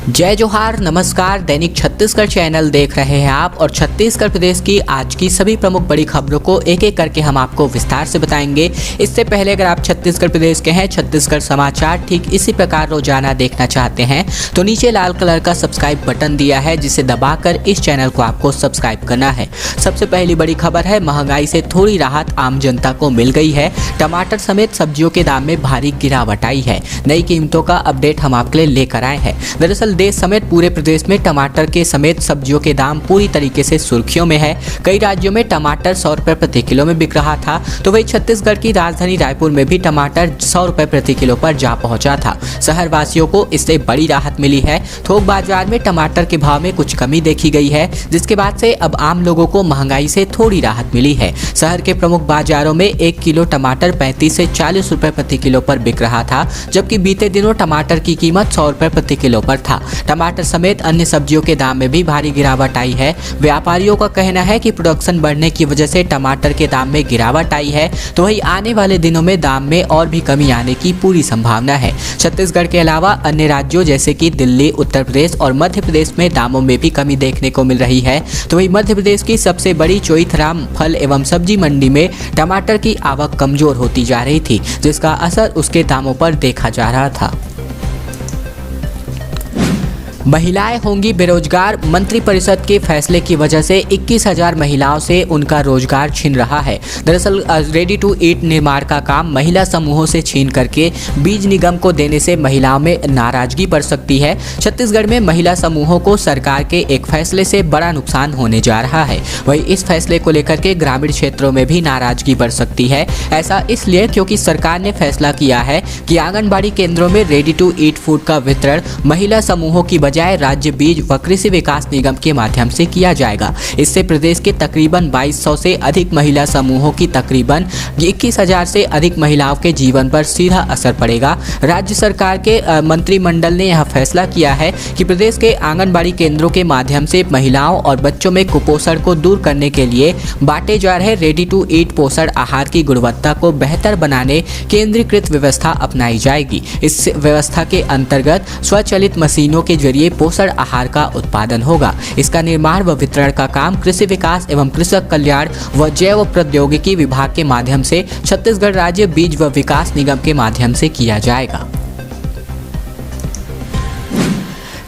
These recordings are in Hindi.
जय जोहार, नमस्कार। दैनिक छत्तीसगढ़ चैनल देख रहे हैं आप और छत्तीसगढ़ प्रदेश की आज की सभी प्रमुख बड़ी खबरों को एक एक करके हम आपको विस्तार से बताएंगे। इससे पहले अगर आप छत्तीसगढ़ प्रदेश के हैं, छत्तीसगढ़ समाचार ठीक इसी प्रकार रोजाना देखना चाहते हैं तो नीचे लाल कलर का सब्सक्राइब बटन दिया है, जिसे दबाकर इस चैनल को आपको सब्सक्राइब करना है। सबसे पहली बड़ी खबर है, महंगाई से थोड़ी राहत आम जनता को मिल गई है। टमाटर समेत सब्जियों के दाम में भारी गिरावट आई है। नई कीमतों का अपडेट हम आपके लिए लेकर आए हैं। दरअसल देश समेत पूरे प्रदेश में टमाटर के समेत सब्जियों के दाम पूरी तरीके से सुर्खियों में है। कई राज्यों में टमाटर 100 रुपए प्रति किलो में बिक रहा था, तो वही छत्तीसगढ़ की राजधानी रायपुर में भी टमाटर 100 रुपए प्रति किलो पर जा पहुंचा था। शहर वासियों को इससे बड़ी राहत मिली है। थोक बाजार में टमाटर के भाव में कुछ कमी देखी गई है, जिसके बाद से अब आम लोगों को महंगाई से थोड़ी राहत मिली है। शहर के प्रमुख बाजारों में 1 किलो टमाटर 35 से 40 रुपए प्रति किलो पर बिक रहा था, जबकि बीते दिनों टमाटर की कीमत 100 रुपए प्रति किलो पर था। टमाटर समेत अन्य सब्जियों के दाम में भी भारी गिरावट आई है। व्यापारियों का कहना है कि प्रोडक्शन बढ़ने की वजह से टमाटर के दाम में गिरावट आई है, तो वही आने वाले दिनों में दाम में और भी कमी आने की पूरी संभावना है। छत्तीसगढ़ के अलावा अन्य राज्यों जैसे कि दिल्ली, उत्तर प्रदेश और मध्य प्रदेश में दामों में भी कमी देखने को मिल रही है। तो वही मध्य प्रदेश की सबसे बड़ी चोइथराम फल एवं सब्जी मंडी में टमाटर की आवक कमजोर होती जा रही थी, जिसका असर उसके दामों पर देखा जा रहा था। महिलाएं होंगी बेरोजगार, मंत्रिपरिषद के फैसले की वजह से 21,000 महिलाओं से उनका रोजगार छिन रहा है। दरअसल रेडी टू ईट निर्माण का काम महिला समूहों से छीन करके बीज निगम को देने से महिलाओं में नाराजगी बढ़ सकती है। छत्तीसगढ़ में महिला समूहों को सरकार के एक फैसले से बड़ा नुकसान होने जा रहा है। वहीं इस फैसले को लेकर के ग्रामीण क्षेत्रों में भी नाराजगी बढ़ सकती है। ऐसा इसलिए क्योंकि सरकार ने फैसला किया है कि आंगनबाड़ी केंद्रों में रेडी टू ईट फूड का वितरण महिला समूहों की राज्य बीज व कृषि विकास निगम के माध्यम से किया जाएगा। इससे प्रदेश के तकरीबन 2200 से अधिक महिला समूहों की तकरीबन 21,000 से अधिक महिलाओं के जीवन पर सीधा असर पड़ेगा। राज्य सरकार के मंत्रिमंडल ने यह फैसला किया है कि प्रदेश के आंगनबाड़ी केंद्रों के माध्यम से महिलाओं और बच्चों में कुपोषण को दूर करने के लिए बांटे जा रहे रेडी टू ईट पोषण आहार की गुणवत्ता को बेहतर बनाने केंद्रीकृत व्यवस्था अपनाई जाएगी। इस व्यवस्था के अंतर्गत स्वचालित मशीनों के जरिए पोषण आहार का उत्पादन होगा। इसका निर्माण व वितरण का काम कृषि विकास एवं कृषक कल्याण व जैव प्रौद्योगिकी विभाग के माध्यम से छत्तीसगढ़ राज्य बीज व विकास निगम के माध्यम से किया जाएगा।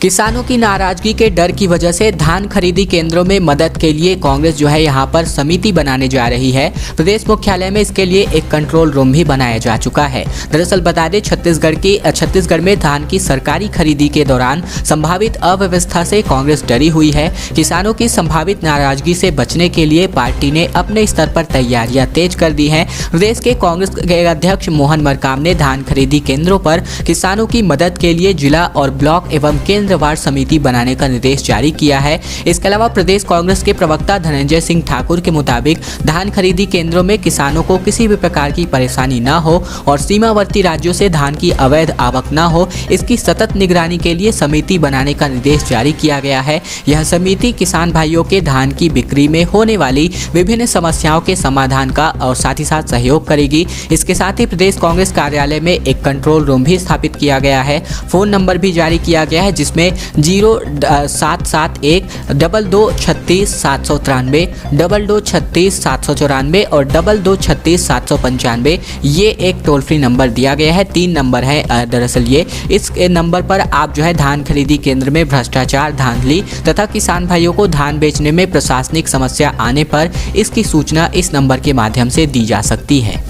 किसानों की नाराजगी के डर की वजह से धान खरीदी केंद्रों में मदद के लिए कांग्रेस जो है यहाँ पर समिति बनाने जा रही है। प्रदेश मुख्यालय में इसके लिए एक कंट्रोल रूम भी बनाया जा चुका है। दरअसल बता दें, छत्तीसगढ़ में धान की सरकारी खरीदी के दौरान संभावित अव्यवस्था से कांग्रेस डरी हुई है। किसानों की संभावित नाराजगी से बचने के लिए पार्टी ने अपने स्तर पर तैयारियां तेज कर दी हैं। प्रदेश के कांग्रेस के अध्यक्ष मोहन मरकाम ने धान खरीदी केंद्रों पर किसानों की मदद के लिए जिला और ब्लॉक एवं केंद्रवार समिति बनाने का निर्देश जारी किया है। इसके अलावा प्रदेश कांग्रेस के प्रवक्ता धनंजय सिंह ठाकुर के मुताबिक धान खरीदी केंद्रों में किसानों को किसी भी प्रकार की परेशानी न हो और सीमावर्ती राज्यों से धान की अवैध आवक न हो, इसकी सतत निगरानी के लिए समिति बनाने का निर्देश जारी किया गया है। यह समिति किसान भाइयों के धान की बिक्री में होने वाली विभिन्न समस्याओं के समाधान का और साथ ही साथ सहयोग करेगी। इसके साथ ही प्रदेश कांग्रेस कार्यालय में एक कंट्रोल रूम भी स्थापित किया गया है। फोन नंबर भी जारी किया गया है, जिसमें 0771 2236 793, 2236 794 और 2236 795 ये एक टोल फ्री नंबर दिया गया है। 3 नंबर है दरअसल ये। इस नंबर पर आप जो है धान खरीदी केंद्र में भ्रष्टाचार, धांधली तथा किसान भाइयों को धान बेचने में प्रशासनिक समस्या आने पर इसकी सूचना इस नंबर के माध्यम से दी जा सकती है।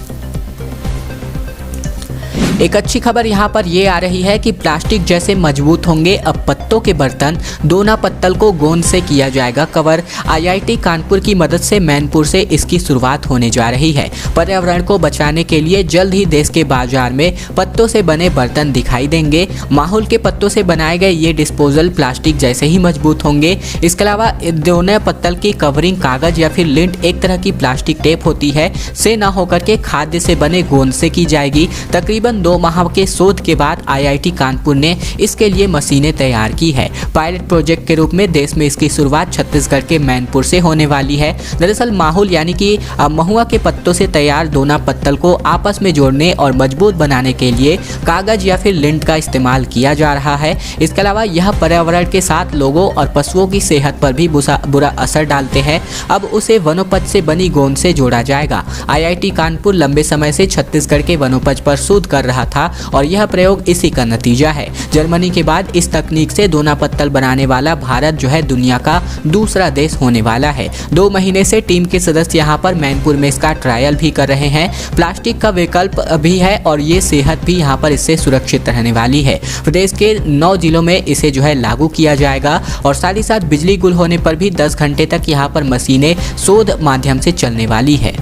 एक अच्छी खबर यहाँ पर ये आ रही है कि प्लास्टिक जैसे मजबूत होंगे अब पत्तों के बर्तन। दोना पत्तल को गोंद से किया जाएगा कवर। IIT कानपुर की मदद से मैनपुर से इसकी शुरुआत होने जा रही है। पर्यावरण को बचाने के लिए जल्द ही देश के बाजार में पत्तों से बने बर्तन दिखाई देंगे। माहौल के पत्तों से बनाए गए ये डिस्पोजल प्लास्टिक जैसे ही मजबूत होंगे। इसके अलावा दोना पत्तल की कवरिंग कागज या फिर लिंट एक तरह की प्लास्टिक टेप होती है, से न होकर के खाद्य से बने गोंद से की जाएगी। तकरीबन 2 माह के शोध के बाद IIT कानपुर ने इसके लिए मशीनें तैयार की है। पायलट प्रोजेक्ट के रूप में देश में इसकी शुरुआत छत्तीसगढ़ के मैनपुर से होने वाली है। दरअसल माहुल यानी कि महुआ के पत्तों से तैयार दोना पत्तल को आपस में जोड़ने और मजबूत बनाने के लिए कागज या फिर लिंट का इस्तेमाल किया जा रहा है। इसके अलावा यह पर्यावरण के साथ लोगों और पशुओं की सेहत पर भी बुरा असर डालते हैं। अब उसे वनोपज से बनी गोंद से जोड़ा जाएगा। IIT कानपुर लंबे समय से छत्तीसगढ़ के वनोपज पर शोध कर रहा था और यह प्रयोग इसी का नतीजा है। जर्मनी के बाद इस तकनीक से दोना पत्तल बनाने वाला भारत जो है दुनिया का दूसरा देश होने वाला है। 2 महीने से टीम के सदस्य यहाँ पर मैनपुर में इसका ट्रायल भी कर रहे हैं। प्लास्टिक का विकल्प भी है और ये सेहत भी यहाँ पर इससे सुरक्षित रहने वाली है। प्रदेश के 9 जिलों में इसे जो है लागू किया जाएगा और साथ ही साथ बिजली गुल होने पर भी 10 घंटे तक यहाँ पर मशीनें शोध माध्यम से चलने वाली है।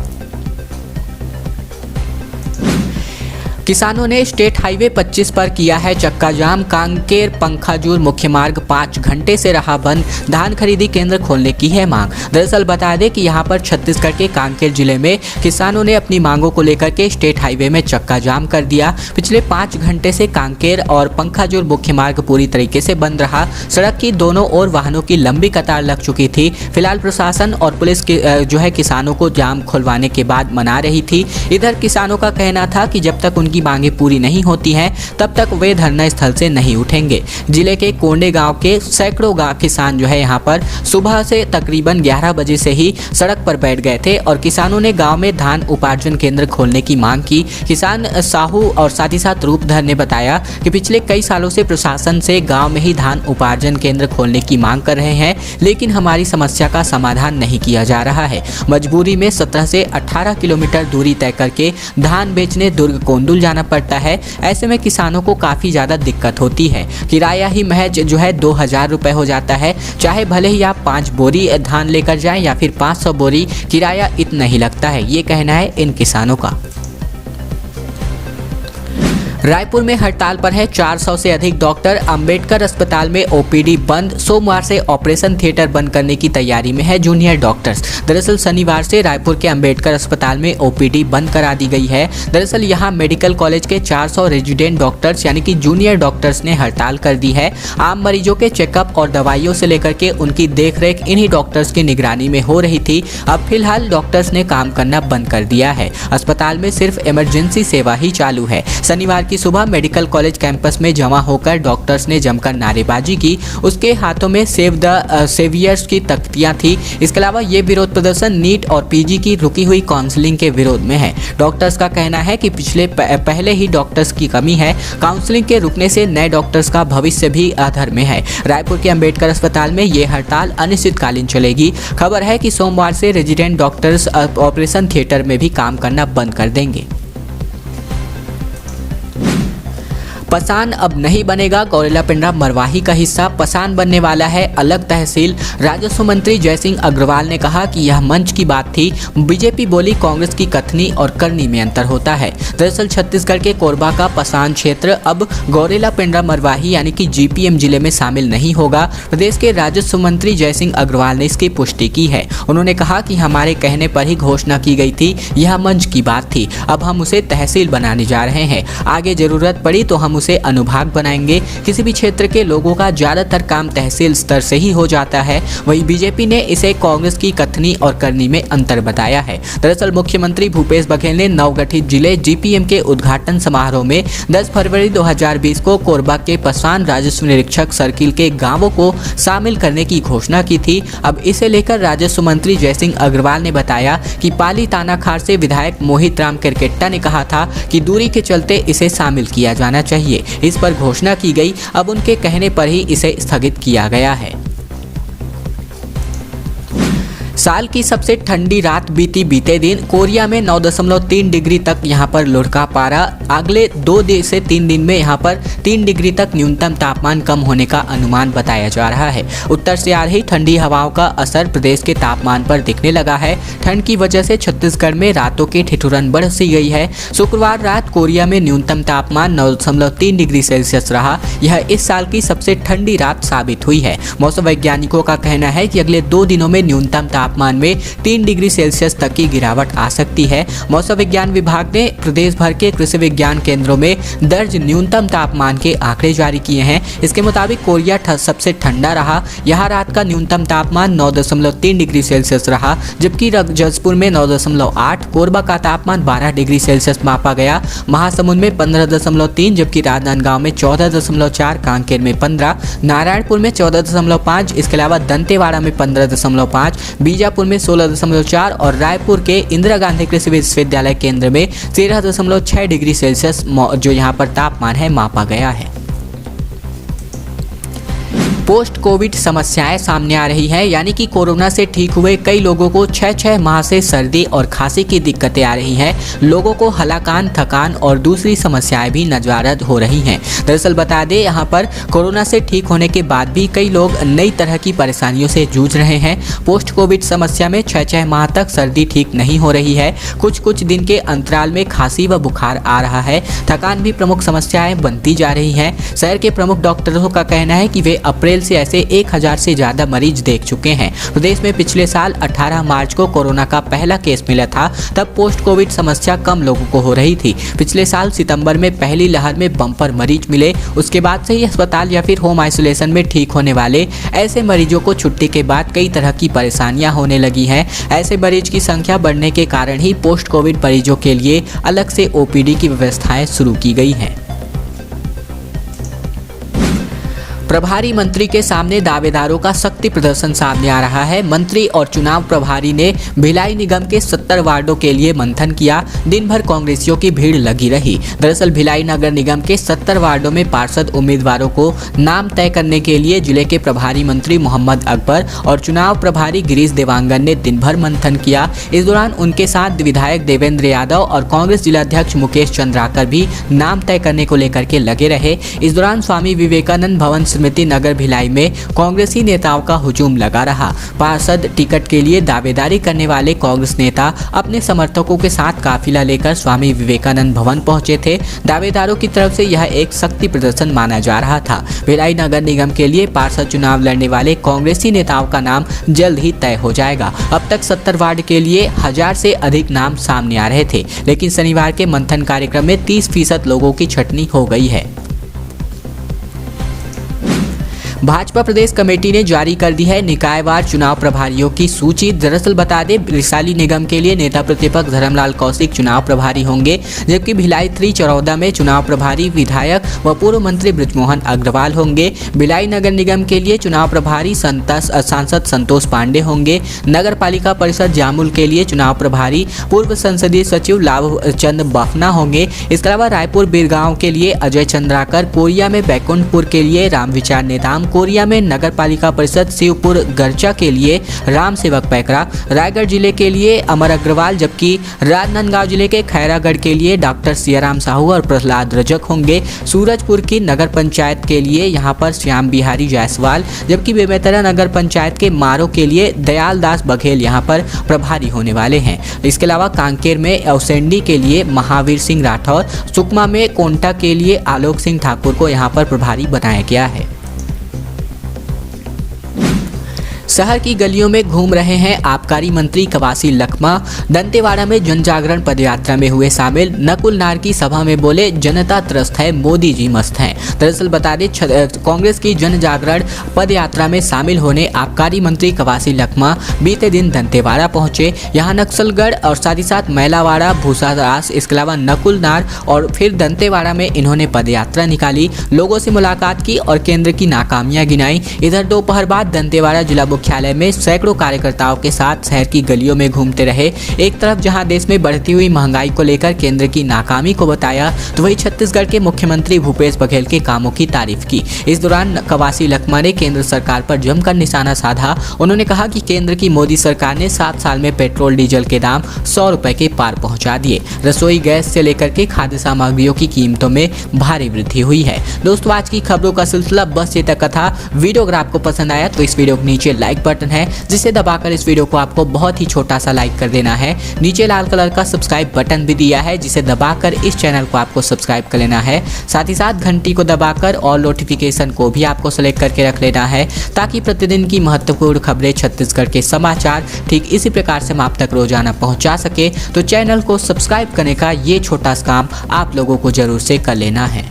किसानों ने स्टेट हाईवे 25 पर किया है चक्का जाम। कांकेर पंखाजूर मुख्य मार्ग 5 घंटे से रहा बंद। धान खरीदी केंद्र खोलने की है मांग। दरअसल बता दें कि यहां पर छत्तीसगढ़ के कांकेर जिले में किसानों ने अपनी मांगों को लेकर के स्टेट हाईवे में चक्का जाम कर दिया। पिछले 5 घंटे से कांकेर और पंखाजूर मुख्य मार्ग पूरी तरीके से बंद रहा। सड़क की दोनों ओर वाहनों की लंबी कतार लग चुकी थी। फिलहाल प्रशासन और पुलिस जो है किसानों को जाम खुलवाने के बाद मना रही थी। इधर किसानों का कहना था कि जब तक उनकी मांगें पूरी नहीं होती हैं तब तक वे धरना स्थल से नहीं उठेंगे। जिले के कोंडे गांव के सैकड़ों किसान जो है यहाँ पर सुबह से तकरीबन 11 बजे से ही सड़क पर बैठ गए थे और किसानों ने गांव में धान उपार्जन केंद्र खोलने की मांग की। किसान साहू और साथ ही साथ रूपधर ने बताया कि पिछले कई सालों से प्रशासन से गाँव में ही धान उपार्जन केंद्र खोलने की मांग कर रहे हैं, लेकिन हमारी समस्या का समाधान नहीं किया जा रहा है। मजबूरी में 17 से 18 किलोमीटर दूरी तय करके धान बेचने दुर्ग कोंडुल जाना पड़ता है। ऐसे में किसानों को काफ़ी ज़्यादा दिक्कत होती है। किराया ही महज जो है 2000 रुपये हो जाता है। चाहे भले ही आप 5 बोरी धान लेकर जाएं या फिर 500 बोरी, किराया इतना ही लगता है। ये कहना है इन किसानों का। रायपुर में हड़ताल पर है 400 से अधिक डॉक्टर। अंबेडकर अस्पताल में OPD बंद। सोमवार से ऑपरेशन थिएटर बंद करने की तैयारी में है जूनियर डॉक्टर्स। दरअसल शनिवार से रायपुर के अंबेडकर अस्पताल में OPD बंद करा दी गई है। दरअसल यहां मेडिकल कॉलेज के 400 रेजिडेंट डॉक्टर्स यानी कि जूनियर डॉक्टर्स ने हड़ताल कर दी है। आम मरीजों के चेकअप और दवाइयों से लेकर के उनकी देखरेख इन्हीं डॉक्टर्स की निगरानी में हो रही थी। अब फिलहाल डॉक्टर्स ने काम करना बंद कर दिया है। अस्पताल में सिर्फ इमरजेंसी सेवा ही चालू है। शनिवार की सुबह मेडिकल कॉलेज कैंपस में जमा होकर डॉक्टर्स ने जमकर नारेबाजी की। उसके हाथों में सेव द सेवियर्स की तख्तियां थी। इसके अलावा ये विरोध प्रदर्शन नीट और PG की रुकी हुई काउंसलिंग के विरोध में है। डॉक्टर्स का कहना है कि पहले ही डॉक्टर्स की कमी है। काउंसलिंग के रुकने से नए डॉक्टर्स का भविष्य भी अधर में है। रायपुर के अंबेडकर अस्पताल में ये हड़ताल अनिश्चितकालीन चलेगी। खबर है कि सोमवार से रेजिडेंट डॉक्टर्स ऑपरेशन थिएटर में भी काम करना बंद कर देंगे। पसान अब नहीं बनेगा गौरेला पिंडरा मरवाही का हिस्सा। पसान बनने वाला है अलग तहसील। राजस्व मंत्री जयसिंह अग्रवाल ने कहा कि यह मंच की बात थी। बीजेपी बोली कांग्रेस की कथनी और करनी में अंतर होता है। दरअसल छत्तीसगढ़ के कोरबा का पसान क्षेत्र अब गौरेला पिंडरा मरवाही यानी कि GPM जिले में शामिल नहीं होगा। प्रदेश के राजस्व मंत्री जयसिंह अग्रवाल ने इसकी पुष्टि की है। उन्होंने कहा कि हमारे कहने पर ही घोषणा की गई थी, यह मंच की बात थी। अब हम उसे तहसील बनाने जा रहे हैं। आगे जरूरत पड़ी तो हम उसे अनुभाग बनाएंगे। किसी भी क्षेत्र के लोगों का ज्यादातर काम तहसील स्तर से ही हो जाता है। वहीं बीजेपी ने इसे कांग्रेस की कथनी और करनी में अंतर बताया है। दरअसल मुख्यमंत्री भूपेश बघेल ने नवगठित जिले GPM के उद्घाटन समारोह में 10 फरवरी 2020 को कोरबा के पसान राजस्व निरीक्षक सर्किल के गांवों को शामिल करने की घोषणा की थी। अब इसे लेकर राजस्व मंत्री जयसिंह अग्रवाल ने बताया कि पाली तानाखार से विधायक मोहित राम केरकेट्टा ने कहा था कि दूरी के चलते इसे शामिल किया जाना चाहिए। इस पर घोषणा की गई। अब उनके कहने पर ही इसे स्थगित किया गया है। साल की सबसे ठंडी रात बीते दिन। कोरिया में 9.3 डिग्री तक यहाँ पर लुढ़का पारा। अगले 2 से 3 दिन में यहाँ पर 3 डिग्री तक न्यूनतम तापमान कम होने का अनुमान बताया जा रहा है। उत्तर से आ रही ठंडी हवाओं का असर प्रदेश के तापमान पर दिखने लगा है। ठंड की वजह से छत्तीसगढ़ में रातों की ठिठुरन बढ़ सी गई है। शुक्रवार रात कोरिया में न्यूनतम तापमान 9.3 डिग्री सेल्सियस रहा। यह इस साल की सबसे ठंडी रात साबित हुई है। मौसम वैज्ञानिकों का कहना है कि अगले 2 दिनों में न्यूनतम तापमान तापमान में 3 डिग्री सेल्सियस तक की गिरावट आ सकती है। मौसम विज्ञान विभाग ने प्रदेश भर के कृषि विज्ञान केंद्रों में दर्ज न्यूनतम तापमान के आंकड़े जारी किए हैं। इसके मुताबिक कोरिया सबसे ठंडा रहा। यहाँ रात का न्यूनतम तापमान 9.3 डिग्री सेल्सियस रहा, जबकि जजपुर में 9.8, कोरबा का तापमान 12 डिग्री सेल्सियस मापा गया, महासमुंद में 15.3, जबकि राजनांदगांव में 14.4, कांकेर में 15, नारायणपुर में 14.5, इसके अलावा दंतेवाड़ा में 15.5, बीजापुर में 16.4 और रायपुर के इंदिरा गांधी कृषि विश्वविद्यालय केंद्र में 13.6 डिग्री सेल्सियस जो यहाँ पर तापमान है मापा गया है। पोस्ट कोविड समस्याएं सामने आ रही हैं, यानी कि कोरोना से ठीक हुए कई लोगों को 6 माह से सर्दी और खांसी की दिक्कतें आ रही हैं। लोगों को हलाकान, थकान और दूसरी समस्याएं भी नजर हो रही हैं। दरअसल बता दें, यहाँ पर कोरोना से ठीक होने के बाद भी कई लोग नई तरह की परेशानियों से जूझ रहे हैं। पोस्ट कोविड समस्या में 6 माह तक सर्दी ठीक नहीं हो रही है। कुछ दिन के अंतराल में खांसी व बुखार आ रहा है। थकान भी प्रमुख समस्याएं बनती जा रही हैं। शहर के प्रमुख डॉक्टरों का कहना है कि वे अप्रैल से ऐसे 1000 से ज्यादा मरीज देख चुके हैं। प्रदेश में पिछले साल 18 मार्च को कोरोना का पहला केस मिला था। तब पोस्ट कोविड समस्या कम लोगों को हो रही थी। पिछले साल सितंबर में पहली लहर में बम्पर मरीज मिले। उसके बाद से ही अस्पताल या फिर होम आइसोलेशन में ठीक होने वाले ऐसे मरीजों को छुट्टी के बाद कई तरह की परेशानियां होने लगी हैं। ऐसे मरीज की संख्या बढ़ने के कारण ही पोस्ट कोविड मरीजों के लिए अलग से ओपीडी की व्यवस्थाएं शुरू की गई हैं। प्रभारी मंत्री के सामने दावेदारों का शक्ति प्रदर्शन सामने आ रहा है। मंत्री और चुनाव प्रभारी ने भिलाई निगम के 70 वार्डों के लिए मंथन किया। दिन भर कांग्रेसियों की भीड़ लगी रही। दरअसल भिलाई नगर निगम के 70 वार्डों में पार्षद उम्मीदवारों को नाम तय करने के लिए जिले के प्रभारी मंत्री मोहम्मद अकबर और चुनाव प्रभारी गिरीश देवांगन ने दिन भर मंथन किया। इस दौरान उनके साथ विधायक देवेंद्र यादव और कांग्रेस जिलाध्यक्ष मुकेश चंद्राकर भी नाम तय करने को लेकर के लगे रहे। इस दौरान स्वामी विवेकानंद भवन समिति नगर भिलाई में कांग्रेसी नेताओं का हुजूम लगा रहा। पार्षद टिकट के लिए दावेदारी करने वाले कांग्रेस नेता अपने समर्थकों के साथ काफिला लेकर स्वामी विवेकानंद भवन पहुंचे थे। दावेदारों की तरफ से यह एक शक्ति प्रदर्शन माना जा रहा था। भिलाई नगर निगम के लिए पार्षद चुनाव लड़ने वाले कांग्रेसी नेताओं का नाम जल्द ही तय हो जाएगा। अब तक 70 वार्ड के लिए 1000 से अधिक नाम सामने आ रहे थे, लेकिन शनिवार के मंथन कार्यक्रम में 30% लोगों की छटनी हो गई है। भाजपा प्रदेश कमेटी ने जारी कर दी है निकायवार चुनाव प्रभारियों की सूची। दरअसल बता दें, रिसाली निगम के लिए नेता प्रतिपक्ष धर्मलाल कौशिक चुनाव प्रभारी होंगे, जबकि भिलाई 3 में चुनाव प्रभारी विधायक व पूर्व मंत्री बृजमोहन अग्रवाल होंगे। भिलाई नगर निगम के लिए चुनाव प्रभारी सांसद संतोष पांडे होंगे। नगर पालिका परिषद जामुल के लिए चुनाव प्रभारी पूर्व संसदीय सचिव लाभचंद बफना होंगे। इसके अलावा रायपुर बिरगांव के लिए अजय चंद्राकर, कोरिया में बैकुंठपुर के लिए रामविचार नेताम, कोरिया में नगर पालिका परिषद शिवपुर गरचा के लिए राम सेवक पैकरा, रायगढ़ जिले के लिए अमर अग्रवाल, जबकि राजनांदगांव जिले के खैरागढ़ के लिए डॉक्टर सियाराम साहू और प्रहलाद रजक होंगे। सूरजपुर की नगर पंचायत के लिए यहां पर श्याम बिहारी जायसवाल, जबकि बेमेतरा नगर पंचायत के मारो के लिए दयाल दास बघेल यहां पर प्रभारी होने वाले हैं। इसके अलावा कांकेर में औसेंडी के लिए महावीर सिंह राठौर, सुकमा में कोंटा के लिए आलोक सिंह ठाकुर को यहां पर प्रभारी बनाया गया है। शहर की गलियों में घूम रहे हैं आबकारी मंत्री कवासी लखमा। दंतेवाड़ा में जन जागरण पदयात्रा में हुए शामिल। नकुल नार की सभा में बोले, जनता त्रस्त है, मोदी जी मस्त हैं। दरअसल बता दें, कांग्रेस की जन जागरण पदयात्रा में शामिल होने आबकारी मंत्री कवासी लखमा बीते दिन दंतेवाड़ा पहुंचे। यहां नक्सलगढ़ और साथ ही साथ मैलावाड़ा, भूसादास, इसके अलावा नकुल नार और फिर दंतेवाड़ा में इन्होंने पदयात्रा निकाली, लोगों से मुलाकात की और केंद्र की नाकामियां गिनाई। इधर दोपहर बाद दंतेवाड़ा जिला मुख्यालय में सैकड़ों कार्यकर्ताओं के साथ शहर की गलियों में घूमते रहे। एक तरफ जहां देश में बढ़ती हुई महंगाई को लेकर केंद्र की नाकामी को बताया, तो वहीं छत्तीसगढ़ के मुख्यमंत्री भूपेश बघेल के कामों की तारीफ की। इस दौरान कवासी लखमा ने केंद्र सरकार पर जमकर निशाना साधा। उन्होंने कहा कि केंद्र की मोदी सरकार ने 7 साल में पेट्रोल डीजल के दाम 100 रुपए के पार पहुंचा दिए। रसोई गैस से लेकर के खाद्य सामग्रियों की कीमतों में भारी वृद्धि हुई है। दोस्तों, आज की खबरों का सिलसिला बस ये तक था। वीडियो अगर आपको पसंद आया तो इस वीडियो को नीचे लाइक लाइक बटन है जिसे दबाकर इस वीडियो को आपको बहुत ही छोटा सा लाइक कर देना है। नीचे लाल कलर का सब्सक्राइब बटन भी दिया है जिसे दबाकर इस चैनल को आपको सब्सक्राइब कर लेना है। साथ ही साथ घंटी को दबाकर ऑल नोटिफिकेशन को भी आपको सेलेक्ट करके रख लेना है ताकि प्रतिदिन की महत्वपूर्ण खबरें, छत्तीसगढ़ के समाचार ठीक इसी प्रकार से हम आप तक रोजाना पहुंचा सके। तो चैनल को सब्सक्राइब करने का ये छोटा सा काम आप लोगों को जरूर से कर लेना है।